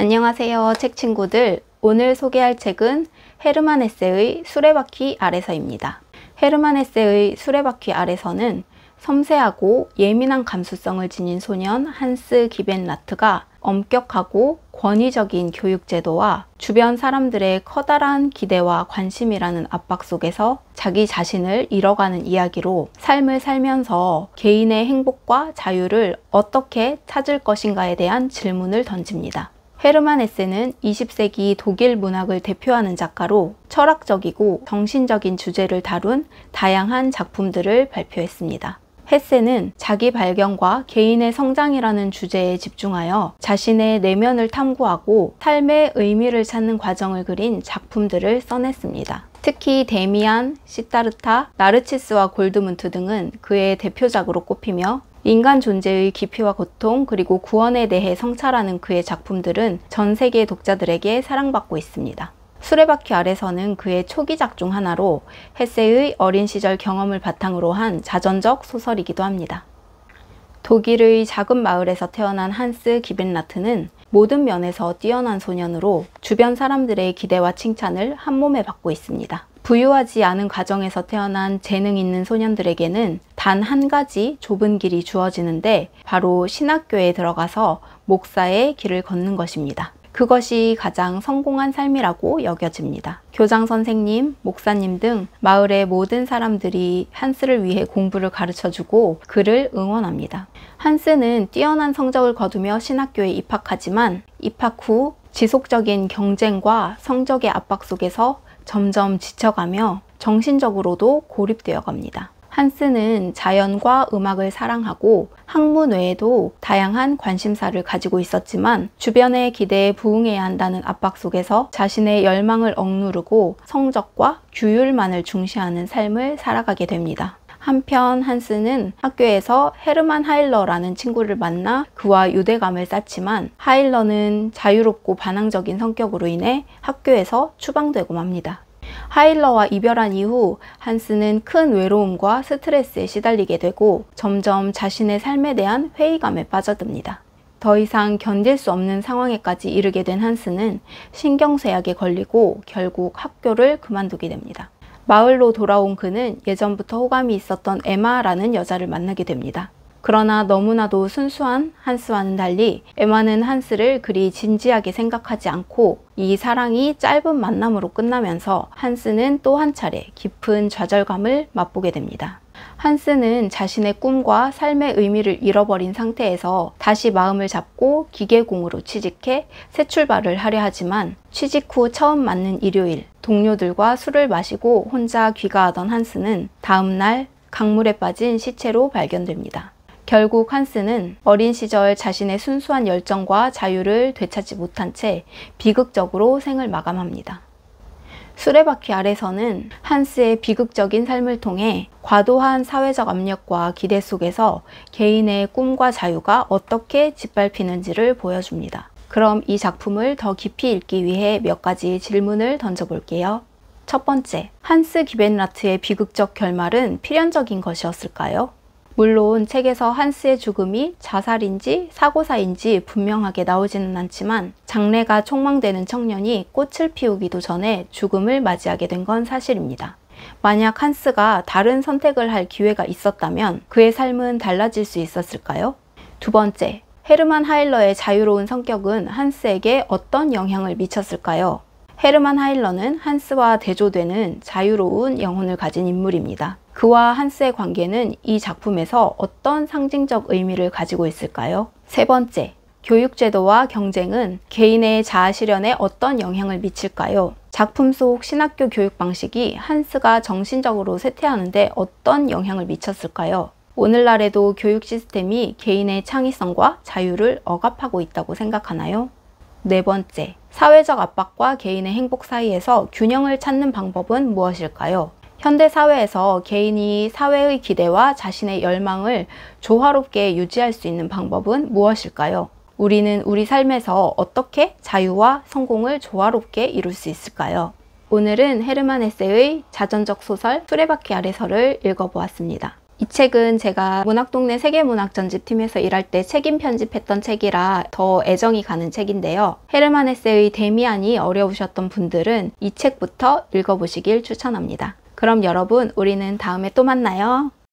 안녕하세요, 책 친구들. 오늘 소개할 책은 헤르만 헤세의 수레바퀴 아래서입니다. 헤르만 헤세의 수레바퀴 아래서는 섬세하고 예민한 감수성을 지닌 소년 한스 기벤라트가 엄격하고 권위적인 교육제도와 주변 사람들의 커다란 기대와 관심이라는 압박 속에서 자기 자신을 잃어가는 이야기로 삶을 살면서 개인의 행복과 자유를 어떻게 찾을 것인가에 대한 질문을 던집니다. 헤르만 헤세는 20세기 독일 문학을 대표하는 작가로 철학적이고 정신적인 주제를 다룬 다양한 작품들을 발표했습니다. 헤세는 자기 발견과 개인의 성장이라는 주제에 집중하여 자신의 내면을 탐구하고 삶의 의미를 찾는 과정을 그린 작품들을 써냈습니다. 특히 데미안, 시타르타, 나르치스와 골드문트 등은 그의 대표작으로 꼽히며 인간 존재의 깊이와 고통 그리고 구원에 대해 성찰하는 그의 작품들은 전 세계 독자들에게 사랑받고 있습니다. 수레바퀴 아래서는 그의 초기작 중 하나로 헤세의 어린 시절 경험을 바탕으로 한 자전적 소설이기도 합니다. 독일의 작은 마을에서 태어난 한스 기벤라트는 모든 면에서 뛰어난 소년으로 주변 사람들의 기대와 칭찬을 한몸에 받고 있습니다. 부유하지 않은 가정에서 태어난 재능 있는 소년들에게는 단 한 가지 좁은 길이 주어지는데 바로 신학교에 들어가서 목사의 길을 걷는 것입니다. 그것이 가장 성공한 삶이라고 여겨집니다. 교장 선생님, 목사님 등 마을의 모든 사람들이 한스를 위해 공부를 가르쳐주고 그를 응원합니다. 한스는 뛰어난 성적을 거두며 신학교에 입학하지만 입학 후 지속적인 경쟁과 성적의 압박 속에서 점점 지쳐가며 정신적으로도 고립되어 갑니다. 한스는 자연과 음악을 사랑하고 학문 외에도 다양한 관심사를 가지고 있었지만 주변의 기대에 부응해야 한다는 압박 속에서 자신의 열망을 억누르고 성적과 규율만을 중시하는 삶을 살아가게 됩니다. 한편 한스는 학교에서 헤르만 하일러라는 친구를 만나 그와 유대감을 쌓지만 하일러는 자유롭고 반항적인 성격으로 인해 학교에서 추방되고 맙니다. 하일러와 이별한 이후 한스는 큰 외로움과 스트레스에 시달리게 되고 점점 자신의 삶에 대한 회의감에 빠져듭니다. 더 이상 견딜 수 없는 상황에까지 이르게 된 한스는 신경쇠약에 걸리고 결국 학교를 그만두게 됩니다. 마을로 돌아온 그는 예전부터 호감이 있었던 에마라는 여자를 만나게 됩니다. 그러나 너무나도 순수한 한스와는 달리 에마는 한스를 그리 진지하게 생각하지 않고 이 사랑이 짧은 만남으로 끝나면서 한스는 또 한 차례 깊은 좌절감을 맛보게 됩니다. 한스는 자신의 꿈과 삶의 의미를 잃어버린 상태에서 다시 마음을 잡고 기계공으로 취직해 새 출발을 하려 하지만 취직 후 처음 맞는 일요일 동료들과 술을 마시고 혼자 귀가하던 한스는 다음날 강물에 빠진 시체로 발견됩니다. 결국 한스는 어린 시절 자신의 순수한 열정과 자유를 되찾지 못한 채 비극적으로 생을 마감합니다. 수레바퀴 아래서는 한스의 비극적인 삶을 통해 과도한 사회적 압력과 기대 속에서 개인의 꿈과 자유가 어떻게 짓밟히는지를 보여줍니다. 그럼 이 작품을 더 깊이 읽기 위해 몇 가지 질문을 던져볼게요. 첫 번째, 한스 기벤라트의 비극적 결말은 필연적인 것이었을까요? 물론 책에서 한스의 죽음이 자살인지 사고사인지 분명하게 나오지는 않지만 장래가 촉망되는 청년이 꽃을 피우기도 전에 죽음을 맞이하게 된 건 사실입니다. 만약 한스가 다른 선택을 할 기회가 있었다면 그의 삶은 달라질 수 있었을까요? 두 번째, 헤르만 하일러의 자유로운 성격은 한스에게 어떤 영향을 미쳤을까요? 헤르만 하일러는 한스와 대조되는 자유로운 영혼을 가진 인물입니다. 그와 한스의 관계는 이 작품에서 어떤 상징적 의미를 가지고 있을까요? 세 번째, 교육제도와 경쟁은 개인의 자아 실현에 어떤 영향을 미칠까요? 작품 속 신학교 교육 방식이 한스가 정신적으로 쇠퇴하는 데 어떤 영향을 미쳤을까요? 오늘날에도 교육 시스템이 개인의 창의성과 자유를 억압하고 있다고 생각하나요? 네 번째, 사회적 압박과 개인의 행복 사이에서 균형을 찾는 방법은 무엇일까요? 현대 사회에서 개인이 사회의 기대와 자신의 열망을 조화롭게 유지할 수 있는 방법은 무엇일까요? 우리는 우리 삶에서 어떻게 자유와 성공을 조화롭게 이룰 수 있을까요? 오늘은 헤르만 헤세의 자전적 소설 수레바퀴 아래서를 읽어보았습니다. 이 책은 제가 문학동네 세계문학전집팀에서 일할 때 책임 편집했던 책이라 더 애정이 가는 책인데요. 헤르만 헤세의 데미안이 어려우셨던 분들은 이 책부터 읽어보시길 추천합니다. 그럼 여러분, 우리는 다음에 또 만나요.